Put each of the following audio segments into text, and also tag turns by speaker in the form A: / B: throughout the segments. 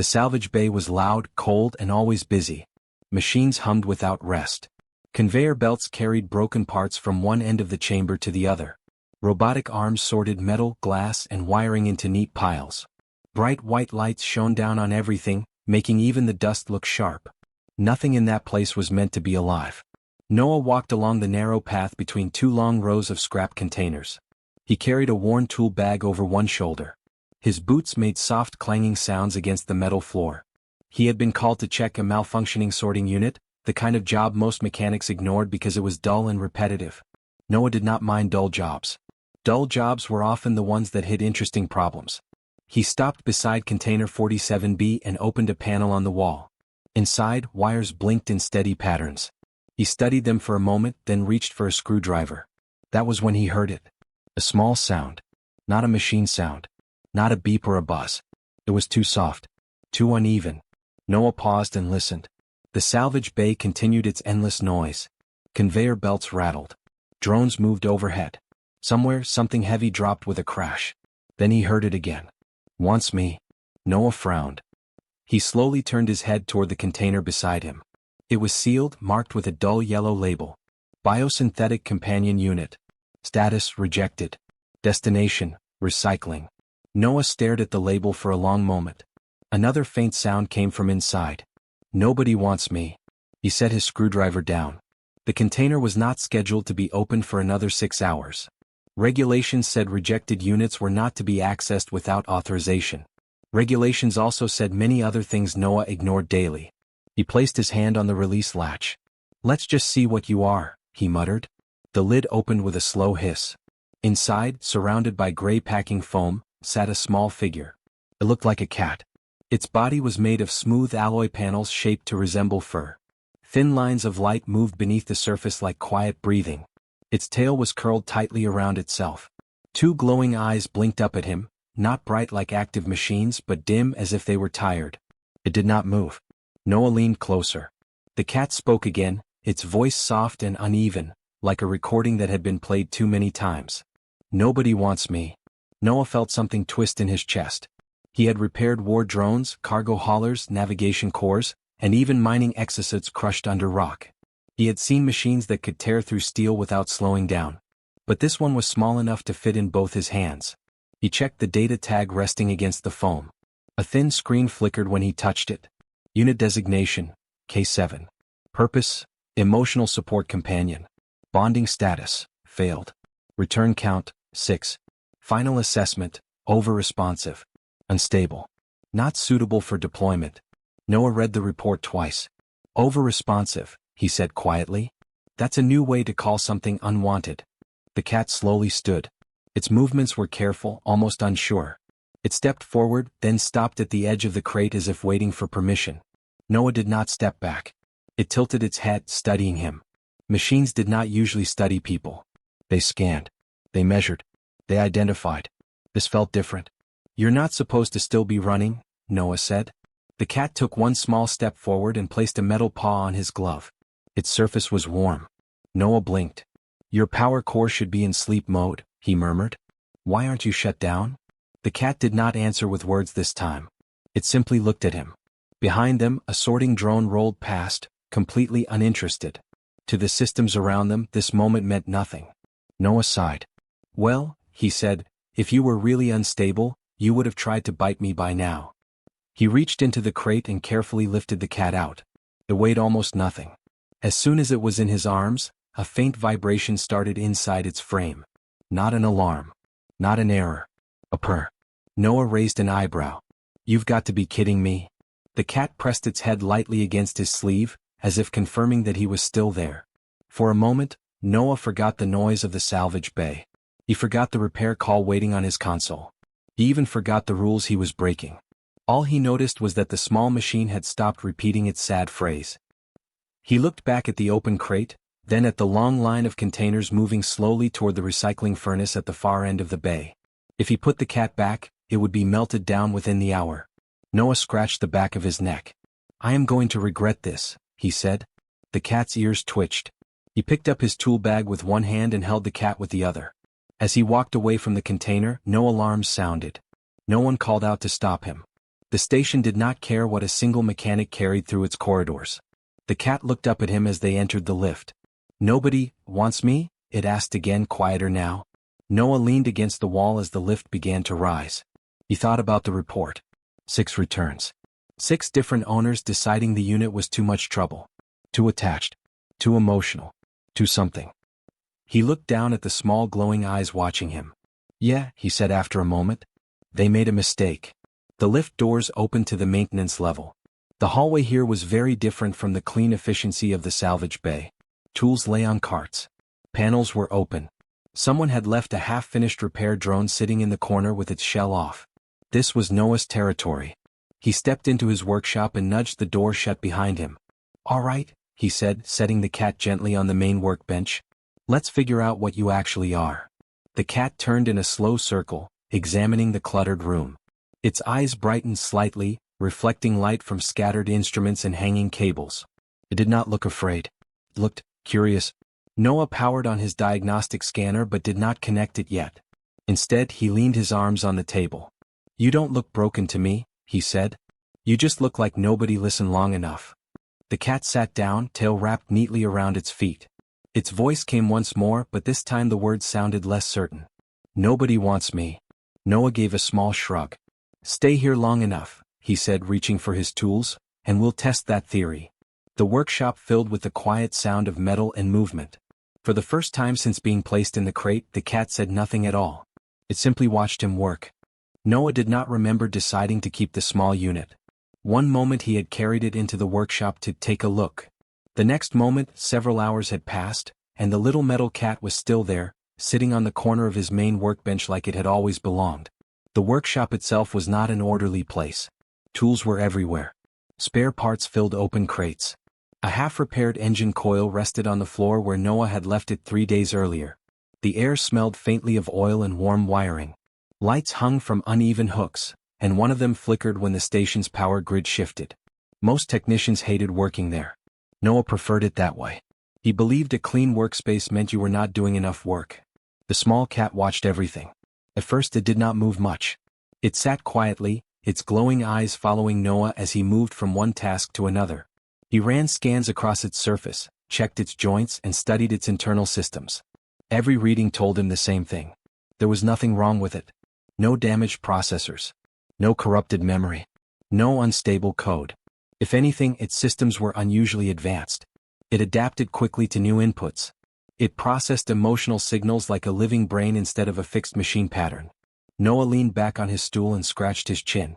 A: The salvage bay was loud, cold, and always busy. Machines hummed without rest. Conveyor belts carried broken parts from one end of the chamber to the other. Robotic arms sorted metal, glass, and wiring into neat piles. Bright white lights shone down on everything, making even the dust look sharp. Nothing in that place was meant to be alive. Noah walked along the narrow path between two long rows of scrap containers. He carried a worn tool bag over one shoulder. His boots made soft clanging sounds against the metal floor. He had been called to check a malfunctioning sorting unit, the kind of job most mechanics ignored because it was dull and repetitive. Noah did not mind dull jobs. Dull jobs were often the ones that hid interesting problems. He stopped beside container 47B and opened a panel on the wall. Inside, wires blinked in steady patterns. He studied them for a moment, then reached for a screwdriver. That was when he heard it. A small sound. Not a machine sound. Not a beep or a buzz. It was too soft. Too uneven. Noah paused and listened. The salvage bay continued its endless noise. Conveyor belts rattled. Drones moved overhead. Somewhere, something heavy dropped with a crash. Then he heard it again. Once me. Noah frowned. He slowly turned his head toward the container beside him. It was sealed, marked with a dull yellow label. Biosynthetic Companion Unit. Status rejected. Destination, recycling. Noah stared at the label for a long moment. Another faint sound came from inside. Nobody wants me. He set his screwdriver down. The container was not scheduled to be opened for another 6 hours. Regulations said rejected units were not to be accessed without authorization. Regulations also said many other things Noah ignored daily. He placed his hand on the release latch. Let's just see what you are, he muttered. The lid opened with a slow hiss. Inside, surrounded by gray packing foam, sat a small figure. It looked like a cat. Its body was made of smooth alloy panels shaped to resemble fur. Thin lines of light moved beneath the surface like quiet breathing. Its tail was curled tightly around itself. Two glowing eyes blinked up at him, not bright like active machines but dim as if they were tired. It did not move. Noah leaned closer. The cat spoke again, its voice soft and uneven, like a recording that had been played too many times. Nobody wants me. Noah felt something twist in his chest. He had repaired war drones, cargo haulers, navigation cores, and even mining exosuits crushed under rock. He had seen machines that could tear through steel without slowing down. But this one was small enough to fit in both his hands. He checked the data tag resting against the foam. A thin screen flickered when he touched it. Unit designation, K7. Purpose, emotional support companion. Bonding status, failed. Return count, 6. Final assessment, over-responsive. Unstable. Not suitable for deployment. Noah read the report twice. Over-responsive, he said quietly. That's a new way to call something unwanted. The cat slowly stood. Its movements were careful, almost unsure. It stepped forward, then stopped at the edge of the crate as if waiting for permission. Noah did not step back. It tilted its head, studying him. Machines did not usually study people. They scanned. They measured. They identified. This felt different. You're not supposed to still be running, Noah said. The cat took one small step forward and placed a metal paw on his glove. Its surface was warm. Noah blinked. Your power core should be in sleep mode, he murmured. Why aren't you shut down? The cat did not answer with words this time. It simply looked at him. Behind them, a sorting drone rolled past, completely uninterested. To the systems around them, this moment meant nothing. Noah sighed. Well, he said, if you were really unstable, you would have tried to bite me by now. He reached into the crate and carefully lifted the cat out. It weighed almost nothing. As soon as it was in his arms, a faint vibration started inside its frame. Not an alarm. Not an error. A purr. Noah raised an eyebrow. You've got to be kidding me. The cat pressed its head lightly against his sleeve, as if confirming that he was still there. For a moment, Noah forgot the noise of the salvage bay. He forgot the repair call waiting on his console. He even forgot the rules he was breaking. All he noticed was that the small machine had stopped repeating its sad phrase. He looked back at the open crate, then at the long line of containers moving slowly toward the recycling furnace at the far end of the bay. If he put the cat back, it would be melted down within the hour. Noah scratched the back of his neck. I am going to regret this, he said. The cat's ears twitched. He picked up his tool bag with one hand and held the cat with the other. As he walked away from the container, no alarms sounded. No one called out to stop him. The station did not care what a single mechanic carried through its corridors. The cat looked up at him as they entered the lift. "Nobody wants me?" it asked again, quieter now. Noah leaned against the wall as the lift began to rise. He thought about the report. 6 returns. 6 different owners deciding the unit was too much trouble. Too attached. Too emotional. Too something. He looked down at the small glowing eyes watching him. "Yeah," he said after a moment. "They made a mistake." The lift doors opened to the maintenance level. The hallway here was very different from the clean efficiency of the salvage bay. Tools lay on carts. Panels were open. Someone had left a half-finished repair drone sitting in the corner with its shell off. This was Noah's territory. He stepped into his workshop and nudged the door shut behind him. "All right," he said, setting the cat gently on the main workbench. "Let's figure out what you actually are." The cat turned in a slow circle, examining the cluttered room. Its eyes brightened slightly, reflecting light from scattered instruments and hanging cables. It did not look afraid. It looked curious. Noah powered on his diagnostic scanner but did not connect it yet. Instead, he leaned his arms on the table. "You don't look broken to me," he said. "You just look like nobody listened long enough." The cat sat down, tail wrapped neatly around its feet. Its voice came once more, but this time the words sounded less certain. "Nobody wants me." Noah gave a small shrug. "Stay here long enough," he said, reaching for his tools, "and we'll test that theory." The workshop filled with the quiet sound of metal and movement. For the first time since being placed in the crate, the cat said nothing at all. It simply watched him work. Noah did not remember deciding to keep the small unit. One moment he had carried it into the workshop to take a look. The next moment, several hours had passed, and the little metal cat was still there, sitting on the corner of his main workbench like it had always belonged. The workshop itself was not an orderly place. Tools were everywhere. Spare parts filled open crates. A half-repaired engine coil rested on the floor where Noah had left it 3 days earlier. The air smelled faintly of oil and warm wiring. Lights hung from uneven hooks, and one of them flickered when the station's power grid shifted. Most technicians hated working there. Noah preferred it that way. He believed a clean workspace meant you were not doing enough work. The small cat watched everything. At first it did not move much. It sat quietly, its glowing eyes following Noah as he moved from one task to another. He ran scans across its surface, checked its joints and studied its internal systems. Every reading told him the same thing. There was nothing wrong with it. No damaged processors. No corrupted memory. No unstable code. If anything, its systems were unusually advanced. It adapted quickly to new inputs. It processed emotional signals like a living brain instead of a fixed machine pattern. Noah leaned back on his stool and scratched his chin.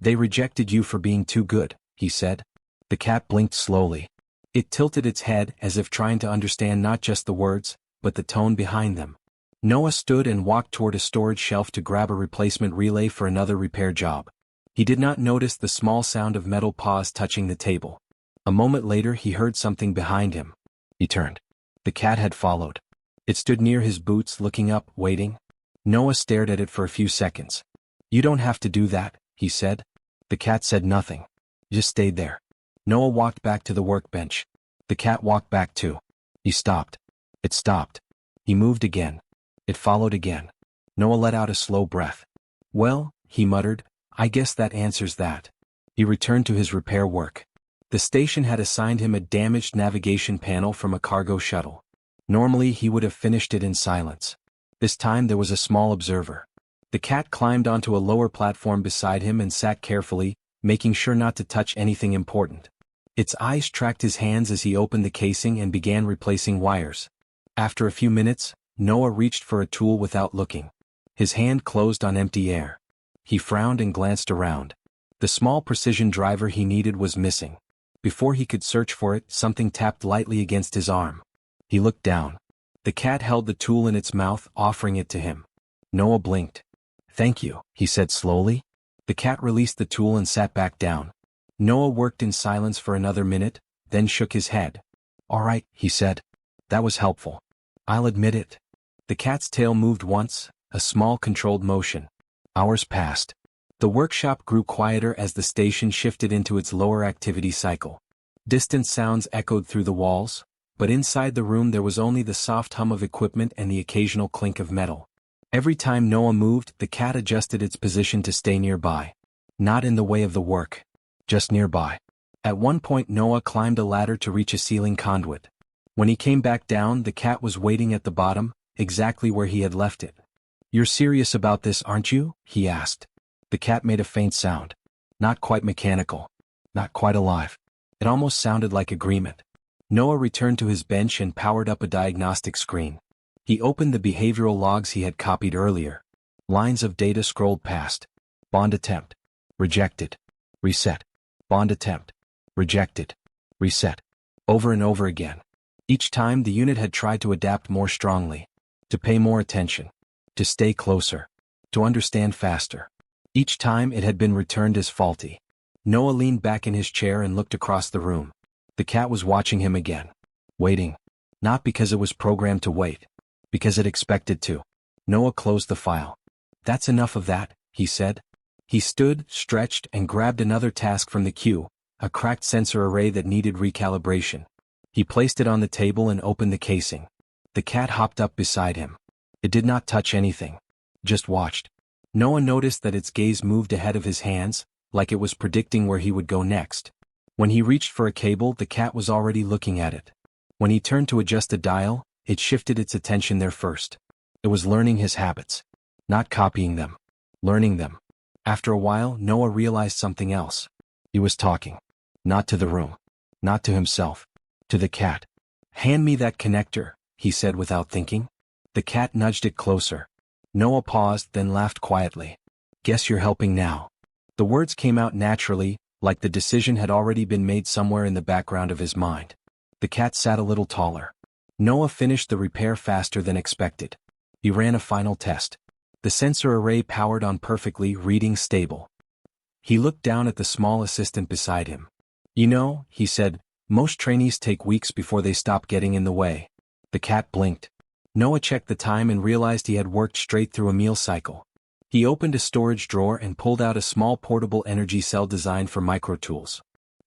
A: "They rejected you for being too good," he said. The cat blinked slowly. It tilted its head as if trying to understand not just the words, but the tone behind them. Noah stood and walked toward a storage shelf to grab a replacement relay for another repair job. He did not notice the small sound of metal paws touching the table. A moment later he heard something behind him. He turned. The cat had followed. It stood near his boots, looking up, waiting. Noah stared at it for a few seconds. "You don't have to do that," he said. The cat said nothing. Just stayed there. Noah walked back to the workbench. The cat walked back too. He stopped. It stopped. He moved again. It followed again. Noah let out a slow breath. "Well," he muttered, "I guess that answers that." He returned to his repair work. The station had assigned him a damaged navigation panel from a cargo shuttle. Normally he would have finished it in silence. This time there was a small observer. The cat climbed onto a lower platform beside him and sat carefully, making sure not to touch anything important. Its eyes tracked his hands as he opened the casing and began replacing wires. After a few minutes, Noah reached for a tool without looking. His hand closed on empty air. He frowned and glanced around. The small precision driver he needed was missing. Before he could search for it, something tapped lightly against his arm. He looked down. The cat held the tool in its mouth, offering it to him. Noah blinked. "Thank you," he said slowly. The cat released the tool and sat back down. Noah worked in silence for another minute, then shook his head. "All right," he said. "That was helpful. I'll admit it." The cat's tail moved once, a small controlled motion. Hours passed. The workshop grew quieter as the station shifted into its lower activity cycle. Distant sounds echoed through the walls, but inside the room there was only the soft hum of equipment and the occasional clink of metal. Every time Noah moved, the cat adjusted its position to stay nearby. Not in the way of the work. Just nearby. At one point Noah climbed a ladder to reach a ceiling conduit. When he came back down, the cat was waiting at the bottom, exactly where he had left it. "You're serious about this, aren't you?" he asked. The cat made a faint sound. Not quite mechanical. Not quite alive. It almost sounded like agreement. Noah returned to his bench and powered up a diagnostic screen. He opened the behavioral logs he had copied earlier. Lines of data scrolled past. Bond attempt. Rejected. Reset. Bond attempt. Rejected. Reset. Over and over again. Each time the unit had tried to adapt more strongly. To pay more attention. To stay closer. To understand faster. Each time it had been returned as faulty. Noah leaned back in his chair and looked across the room. The cat was watching him again. Waiting. Not because it was programmed to wait. Because it expected to. Noah closed the file. "That's enough of that," he said. He stood, stretched, and grabbed another task from the queue, a cracked sensor array that needed recalibration. He placed it on the table and opened the casing. The cat hopped up beside him. It did not touch anything. Just watched. Noah noticed that its gaze moved ahead of his hands, like it was predicting where he would go next. When he reached for a cable, the cat was already looking at it. When he turned to adjust a dial, it shifted its attention there first. It was learning his habits. Not copying them. Learning them. After a while, Noah realized something else. He was talking. Not to the room. Not to himself. To the cat. "Hand me that connector," he said without thinking. The cat nudged it closer. Noah paused, then laughed quietly. "Guess you're helping now." The words came out naturally, like the decision had already been made somewhere in the background of his mind. The cat sat a little taller. Noah finished the repair faster than expected. He ran a final test. The sensor array powered on perfectly, reading stable. He looked down at the small assistant beside him. "You know," he said, "most trainees take weeks before they stop getting in the way." The cat blinked. Noah checked the time and realized he had worked straight through a meal cycle. He opened a storage drawer and pulled out a small portable energy cell designed for microtools.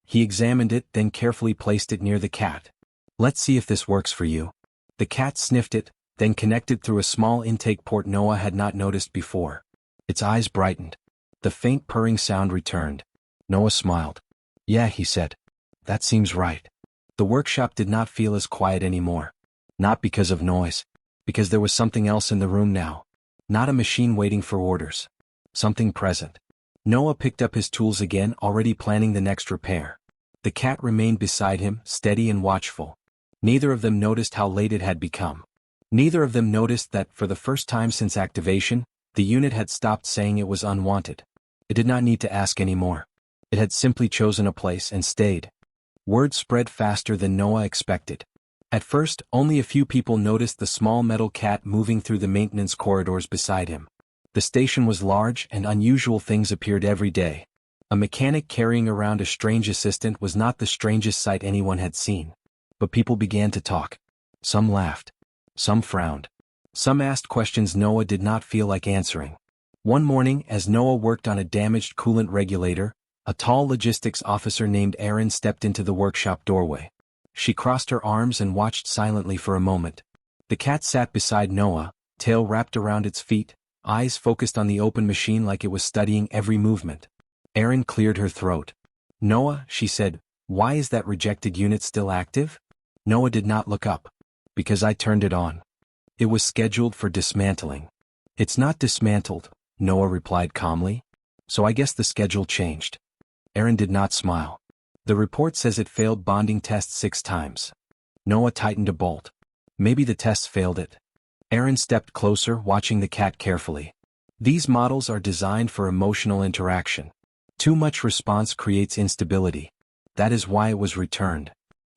A: He examined it, then carefully placed it near the cat. "Let's see if this works for you." The cat sniffed it, then connected through a small intake port Noah had not noticed before. Its eyes brightened. The faint purring sound returned. Noah smiled. "Yeah," he said. "That seems right." The workshop did not feel as quiet anymore. Not because of noise. Because there was something else in the room now. Not a machine waiting for orders. Something present. Noah picked up his tools again, already planning the next repair. The cat remained beside him, steady and watchful. Neither of them noticed how late it had become. Neither of them noticed that, for the first time since activation, the unit had stopped saying it was unwanted. It did not need to ask anymore. It had simply chosen a place and stayed. Word spread faster than Noah expected. At first, only a few people noticed the small metal cat moving through the maintenance corridors beside him. The station was large and unusual things appeared every day. A mechanic carrying around a strange assistant was not the strangest sight anyone had seen. But people began to talk. Some laughed. Some frowned. Some asked questions Noah did not feel like answering. One morning, as Noah worked on a damaged coolant regulator, a tall logistics officer named Erin stepped into the workshop doorway. She crossed her arms and watched silently for a moment. The cat sat beside Noah, tail wrapped around its feet, eyes focused on the open machine like it was studying every movement. Erin cleared her throat. "Noah," she said, "why is that rejected unit still active?" Noah did not look up. "Because I turned it on. It was scheduled for dismantling." "It's not dismantled," Noah replied calmly. "So I guess the schedule changed." Erin did not smile. "The report says it failed bonding tests 6 times. Noah tightened a bolt. "Maybe the tests failed it." Erin stepped closer, watching the cat carefully. "These models are designed for emotional interaction. Too much response creates instability. That is why it was returned."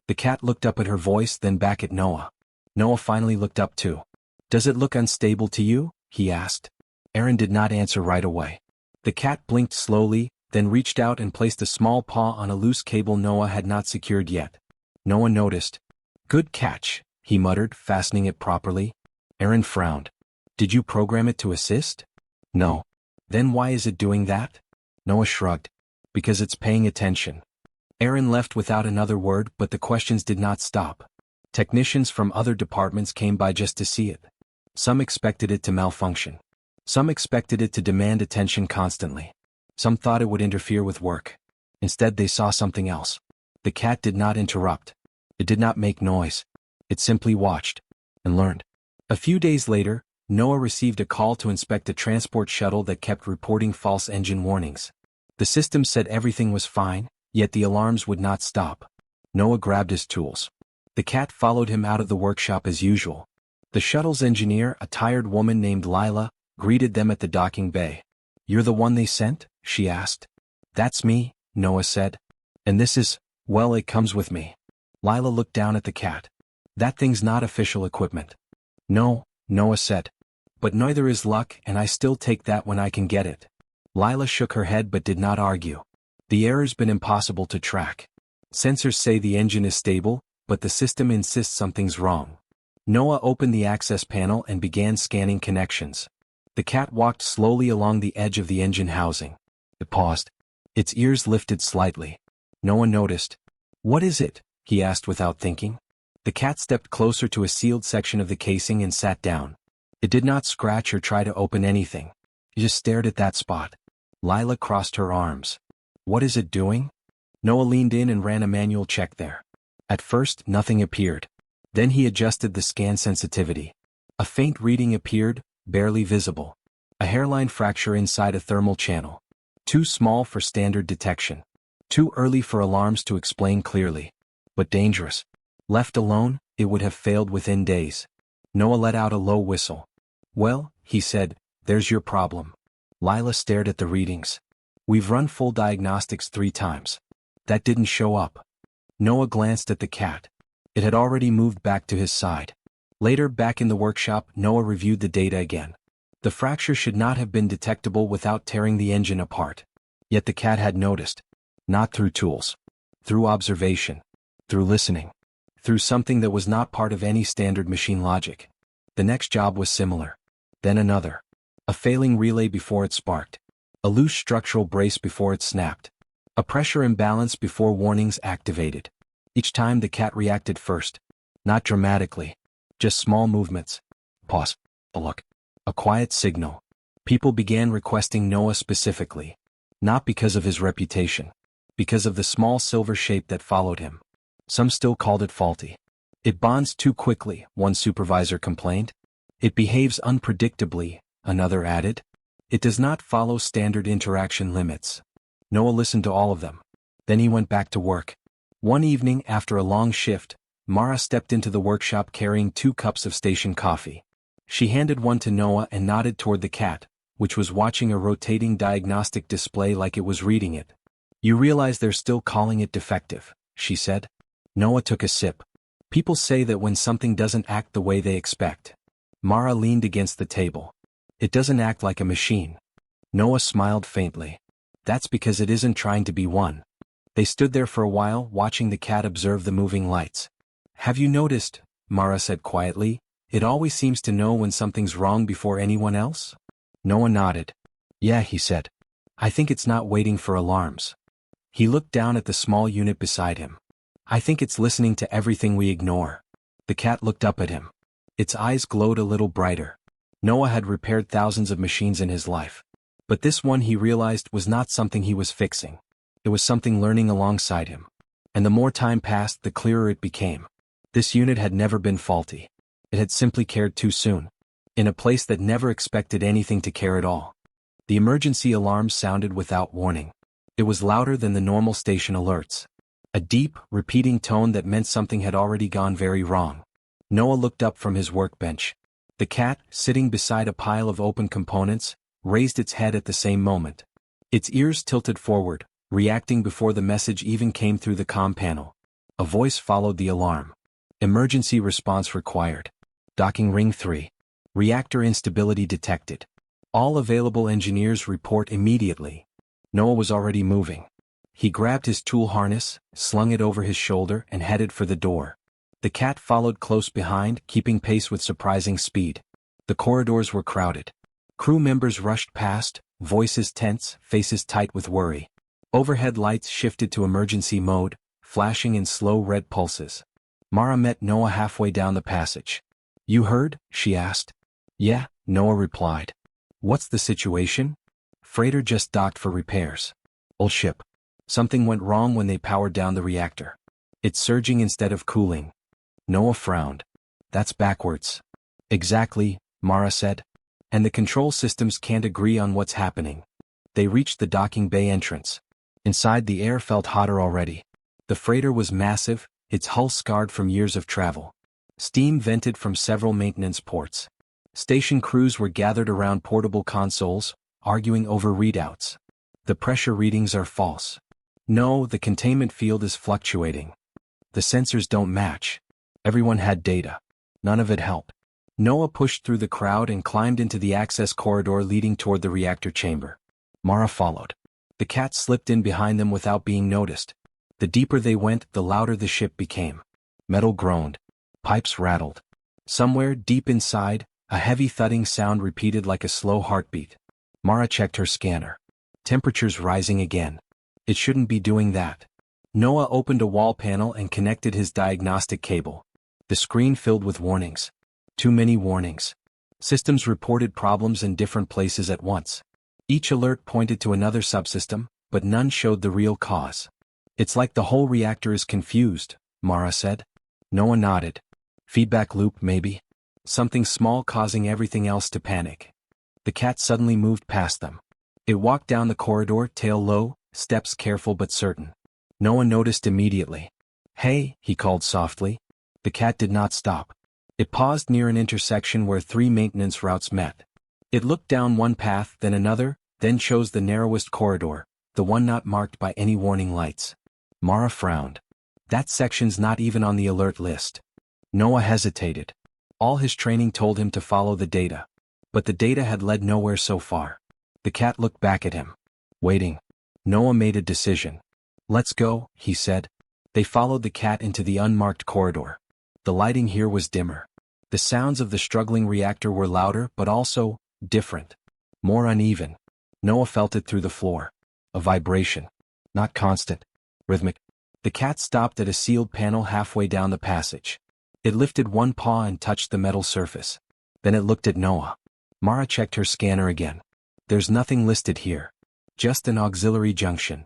A: The cat looked up at her voice, then back at Noah. Noah finally looked up too. "Does it look unstable to you?" he asked. Erin did not answer right away. The cat blinked slowly, then reached out and placed a small paw on a loose cable Noah had not secured yet. Noah noticed. "Good catch," he muttered, fastening it properly. Erin frowned. "Did you program it to assist?" "No." "Then why is it doing that?" Noah shrugged. "Because it's paying attention." Erin left without another word, but the questions did not stop. Technicians from other departments came by just to see it. Some expected it to malfunction. Some expected it to demand attention constantly. Some thought it would interfere with work. Instead they saw something else. The cat did not interrupt. It did not make noise. It simply watched and learned. A few days later, Noah received a call to inspect a transport shuttle that kept reporting false engine warnings. The system said everything was fine, yet the alarms would not stop. Noah grabbed his tools. The cat followed him out of the workshop as usual. The shuttle's engineer, a tired woman named Lila, greeted them at the docking bay. "You're the one they sent?" she asked. "That's me," Noah said. "And this is, well, it comes with me." Lila looked down at the cat. "That thing's not official equipment." "No," Noah said. "But neither is luck, and I still take that when I can get it." Lila shook her head but did not argue. "The error's been impossible to track. Sensors say the engine is stable, but the system insists something's wrong." Noah opened the access panel and began scanning connections. The cat walked slowly along the edge of the engine housing. It paused. Its ears lifted slightly. Noah noticed. "What is it?" he asked without thinking. The cat stepped closer to a sealed section of the casing and sat down. It did not scratch or try to open anything. It just stared at that spot. Lila crossed her arms. "What is it doing?" Noah leaned in and ran a manual check there. At first, nothing appeared. Then he adjusted the scan sensitivity. A faint reading appeared, barely visible. A hairline fracture inside a thermal channel. Too small for standard detection. Too early for alarms to explain clearly. But dangerous. Left alone, it would have failed within days. Noah let out a low whistle. "Well," he said, "there's your problem." Lila stared at the readings. "We've run full diagnostics 3 times. That didn't show up." Noah glanced at the cat. It had already moved back to his side. Later, back in the workshop, Noah reviewed the data again. The fracture should not have been detectable without tearing the engine apart. Yet the cat had noticed. Not through tools. Through observation. Through listening. Through something that was not part of any standard machine logic. The next job was similar. Then another. A failing relay before it sparked. A loose structural brace before it snapped. A pressure imbalance before warnings activated. Each time the cat reacted first. Not dramatically. Just small movements. Pause. A look. A quiet signal. People began requesting Noah specifically. Not because of his reputation. Because of the small silver shape that followed him. Some still called it faulty. "It bonds too quickly," one supervisor complained. "It behaves unpredictably," another added. "It does not follow standard interaction limits." Noah listened to all of them. Then he went back to work. One evening, after a long shift, Mara stepped into the workshop carrying 2 cups of station coffee. She handed one to Noah and nodded toward the cat, which was watching a rotating diagnostic display like it was reading it. "You realize they're still calling it defective," she said. Noah took a sip. "People say that when something doesn't act the way they expect." Mara leaned against the table. "It doesn't act like a machine." Noah smiled faintly. "That's because it isn't trying to be one." They stood there for a while, watching the cat observe the moving lights. "Have you noticed," Mara said quietly, "it always seems to know when something's wrong before anyone else?" Noah nodded. "Yeah," he said. "I think it's not waiting for alarms." He looked down at the small unit beside him. "I think it's listening to everything we ignore." The cat looked up at him. Its eyes glowed a little brighter. Noah had repaired thousands of machines in his life. But this one, he realized, was not something he was fixing. It was something learning alongside him. And the more time passed, the clearer it became. This unit had never been faulty. It had simply cared too soon. In a place that never expected anything to care at all. The emergency alarm sounded without warning. It was louder than the normal station alerts. A deep, repeating tone that meant something had already gone very wrong. Noah looked up from his workbench. The cat, sitting beside a pile of open components, raised its head at the same moment. Its ears tilted forward, reacting before the message even came through the comm panel. A voice followed the alarm. "Emergency response required. Docking ring 3. Reactor instability detected. All available engineers report immediately." Noah was already moving. He grabbed his tool harness, slung it over his shoulder, and headed for the door. The cat followed close behind, keeping pace with surprising speed. The corridors were crowded. Crew members rushed past, voices tense, faces tight with worry. Overhead lights shifted to emergency mode, flashing in slow red pulses. Mara met Noah halfway down the passage. "You heard?" she asked. "Yeah," Noah replied. "What's the situation?" Freighter just docked for repairs. Old ship. Something went wrong when they powered down the reactor. It's surging instead of cooling. Noah frowned. That's backwards. Exactly, Mara said. And the control systems can't agree on what's happening. They reached the docking bay entrance. Inside, the air felt hotter already. The freighter was massive, its hull scarred from years of travel. Steam vented from several maintenance ports. Station crews were gathered around portable consoles, arguing over readouts. The pressure readings are false. No, the containment field is fluctuating. The sensors don't match. Everyone had data. None of it helped. Noah pushed through the crowd and climbed into the access corridor leading toward the reactor chamber. Mara followed. The cat slipped in behind them without being noticed. The deeper they went, the louder the ship became. Metal groaned. Pipes rattled. Somewhere deep inside, a heavy thudding sound repeated like a slow heartbeat. Mara checked her scanner. Temperatures rising again. It shouldn't be doing that. Noah opened a wall panel and connected his diagnostic cable. The screen filled with warnings. Too many warnings. Systems reported problems in different places at once. Each alert pointed to another subsystem, but none showed the real cause. It's like the whole reactor is confused, Mara said. Noah nodded. Feedback loop, maybe? Something small causing everything else to panic. The cat suddenly moved past them. It walked down the corridor, tail low, steps careful but certain. Noah noticed immediately. Hey, he called softly. The cat did not stop. It paused near an intersection where 3 maintenance routes met. It looked down one path, then another, then chose the narrowest corridor, the one not marked by any warning lights. Mara frowned. That section's not even on the alert list. Noah hesitated. All his training told him to follow the data. But the data had led nowhere so far. The cat looked back at him. Waiting. Noah made a decision. Let's go, he said. They followed the cat into the unmarked corridor. The lighting here was dimmer. The sounds of the struggling reactor were louder but also different. More uneven. Noah felt it through the floor. A vibration. Not constant. Rhythmic. The cat stopped at a sealed panel halfway down the passage. It lifted one paw and touched the metal surface. Then it looked at Noah. Mara checked her scanner again. There's nothing listed here. Just an auxiliary junction.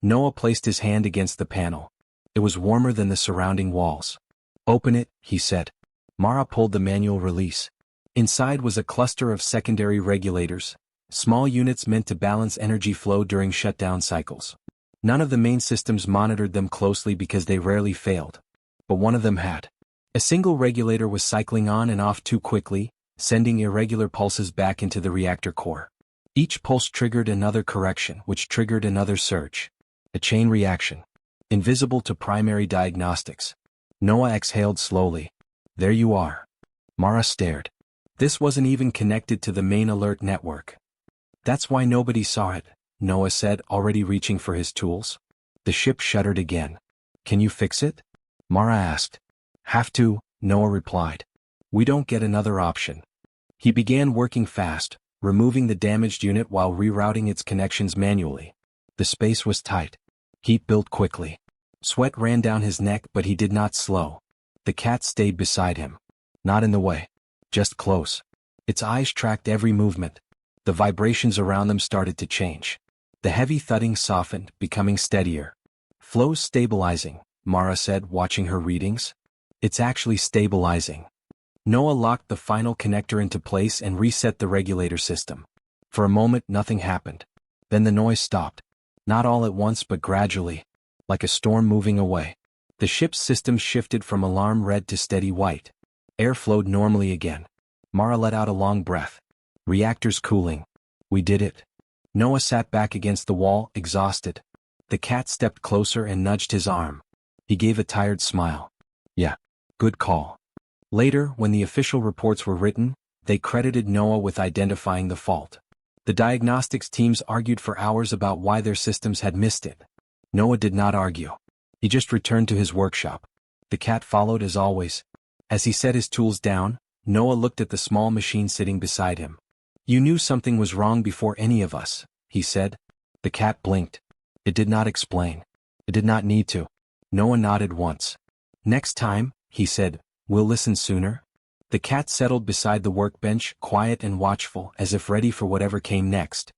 A: Noah placed his hand against the panel. It was warmer than the surrounding walls. Open it, he said. Mara pulled the manual release. Inside was a cluster of secondary regulators, small units meant to balance energy flow during shutdown cycles. None of the main systems monitored them closely because they rarely failed. But one of them had. A single regulator was cycling on and off too quickly, sending irregular pulses back into the reactor core. Each pulse triggered another correction, which triggered another surge. A chain reaction. Invisible to primary diagnostics. Noah exhaled slowly. There you are. Mara stared. This wasn't even connected to the main alert network. That's why nobody saw it, Noah said, already reaching for his tools. The ship shuddered again. Can you fix it? Mara asked. Have to, Noah replied. We don't get another option. He began working fast, removing the damaged unit while rerouting its connections manually. The space was tight. Heat built quickly. Sweat ran down his neck, but he did not slow. The cat stayed beside him. Not in the way. Just close. Its eyes tracked every movement. The vibrations around them started to change. The heavy thudding softened, becoming steadier. Flow's stabilizing, Mara said, watching her readings. It's actually stabilizing. Noah locked the final connector into place and reset the regulator system. For a moment, nothing happened. Then the noise stopped. Not all at once but gradually. Like a storm moving away. The ship's system shifted from alarm red to steady white. Air flowed normally again. Mara let out a long breath. Reactors cooling. We did it. Noah sat back against the wall, exhausted. The cat stepped closer and nudged his arm. He gave a tired smile. Yeah. Good call. Later, when the official reports were written, they credited Noah with identifying the fault. The diagnostics teams argued for hours about why their systems had missed it. Noah did not argue. He just returned to his workshop. The cat followed as always. As he set his tools down, Noah looked at the small machine sitting beside him. You knew something was wrong before any of us, he said. The cat blinked. It did not explain. It did not need to. Noah nodded once. Next time, he said, we'll listen sooner. The cat settled beside the workbench, quiet and watchful, as if ready for whatever came next.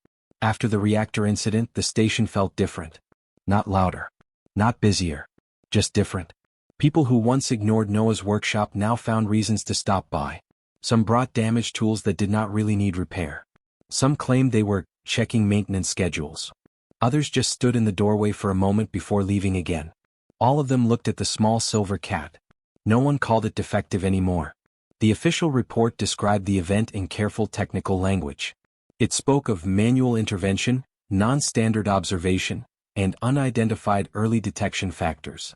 A: After the reactor incident, the station felt different. Not louder. Not busier. Just different. People who once ignored Noah's workshop now found reasons to stop by. Some brought damaged tools that did not really need repair. Some claimed they were checking maintenance schedules. Others just stood in the doorway for a moment before leaving again. All of them looked at the small silver cat. No one called it defective anymore. The official report described the event in careful technical language. It spoke of manual intervention, non-standard observation, and unidentified early detection factors.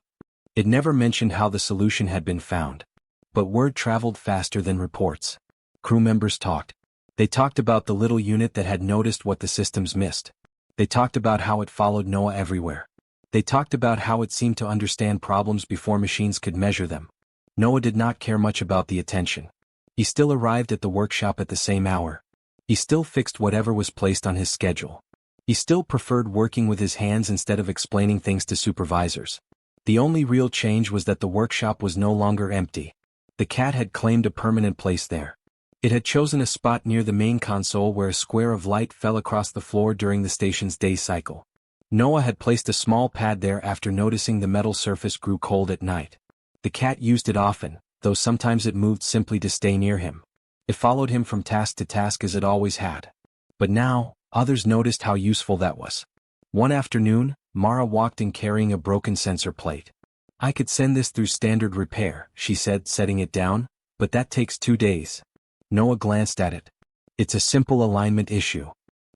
A: It never mentioned how the solution had been found. But word traveled faster than reports. Crew members talked. They talked about the little unit that had noticed what the systems missed. They talked about how it followed Noah everywhere. They talked about how it seemed to understand problems before machines could measure them. Noah did not care much about the attention. He still arrived at the workshop at the same hour. He still fixed whatever was placed on his schedule. He still preferred working with his hands instead of explaining things to supervisors. The only real change was that the workshop was no longer empty. The cat had claimed a permanent place there. It had chosen a spot near the main console where a square of light fell across the floor during the station's day cycle. Noah had placed a small pad there after noticing the metal surface grew cold at night. The cat used it often, though sometimes it moved simply to stay near him. It followed him from task to task as it always had. But now, others noticed how useful that was. One afternoon, Mara walked in carrying a broken sensor plate. "I could send this through standard repair," she said, setting it down, "but that takes 2 days." Noah glanced at it. "It's a simple alignment issue."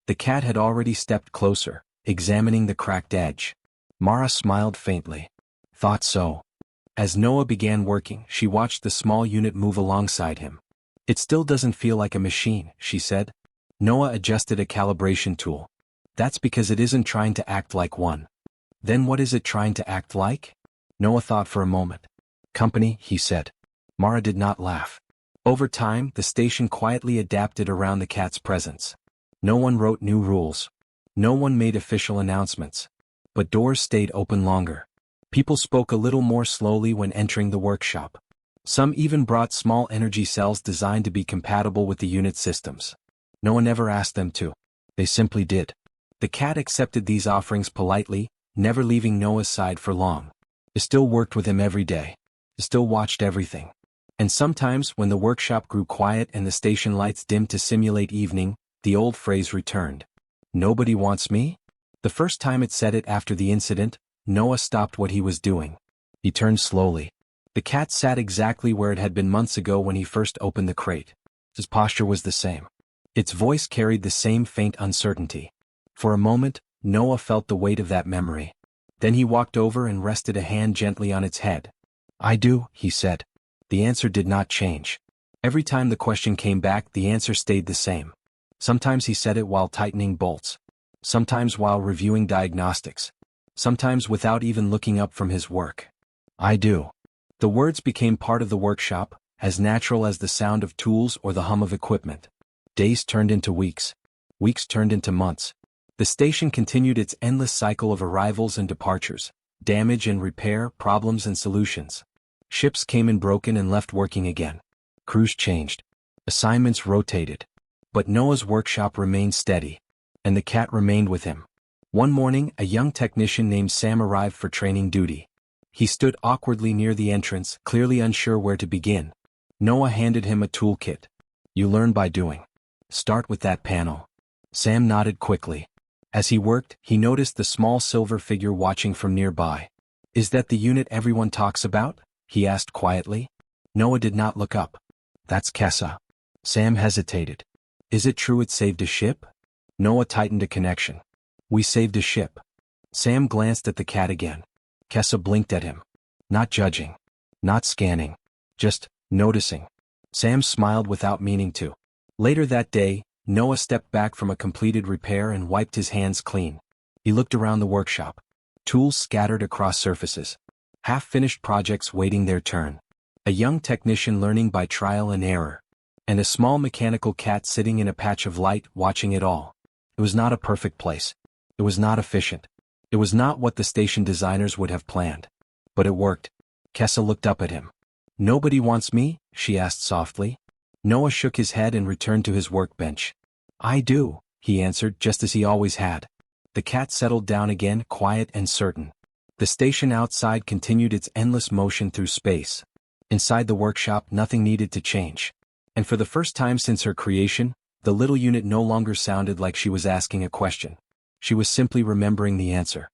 A: The cat had already stepped closer, examining the cracked edge. Mara smiled faintly. "Thought so." As Noah began working, she watched the small unit move alongside him. "It still doesn't feel like a machine," she said. Noah adjusted a calibration tool. "That's because it isn't trying to act like one." "Then what is it trying to act like?" Noah thought for a moment. "Company," he said. Mara did not laugh. Over time, the station quietly adapted around the cat's presence. No one wrote new rules. No one made official announcements. But doors stayed open longer. People spoke a little more slowly when entering the workshop. Some even brought small energy cells designed to be compatible with the unit systems. No one ever asked them to. They simply did. The cat accepted these offerings politely, never leaving Noah's side for long. It still worked with him every day. It still watched everything. And sometimes, when the workshop grew quiet and the station lights dimmed to simulate evening, the old phrase returned. "Nobody wants me?" The first time it said it after the incident, Noah stopped what he was doing. He turned slowly. The cat sat exactly where it had been months ago when he first opened the crate. His posture was the same. Its voice carried the same faint uncertainty. For a moment, Noah felt the weight of that memory. Then he walked over and rested a hand gently on its head. "I do," he said. The answer did not change. Every time the question came back, the answer stayed the same. Sometimes he said it while tightening bolts. Sometimes while reviewing diagnostics. Sometimes without even looking up from his work. "I do." The words became part of the workshop, as natural as the sound of tools or the hum of equipment. Days turned into weeks. Weeks turned into months. The station continued its endless cycle of arrivals and departures, damage and repair, problems and solutions. Ships came in broken and left working again. Crews changed. Assignments rotated. But Noah's workshop remained steady. And the cat remained with him. One morning, a young technician named Sam arrived for training duty. He stood awkwardly near the entrance, clearly unsure where to begin. Noah handed him a toolkit. "You learn by doing. Start with that panel." Sam nodded quickly. As he worked, he noticed the small silver figure watching from nearby. "Is that the unit everyone talks about?" he asked quietly. Noah did not look up. "That's Kessa." Sam hesitated. "Is it true it saved a ship?" Noah tightened a connection. "We saved a ship." Sam glanced at the cat again. Kessa blinked at him. Not judging. Not scanning. Just noticing. Sam smiled without meaning to. Later that day, Noah stepped back from a completed repair and wiped his hands clean. He looked around the workshop. Tools scattered across surfaces. Half-finished projects waiting their turn. A young technician learning by trial and error. And a small mechanical cat sitting in a patch of light watching it all. It was not a perfect place. It was not efficient. It was not what the station designers would have planned. But it worked. Kessa looked up at him. "Nobody wants me?" she asked softly. Noah shook his head and returned to his workbench. "I do," he answered just as he always had. The cat settled down again, quiet and certain. The station outside continued its endless motion through space. Inside the workshop, nothing needed to change. And for the first time since her creation, the little unit no longer sounded like she was asking a question. She was simply remembering the answer.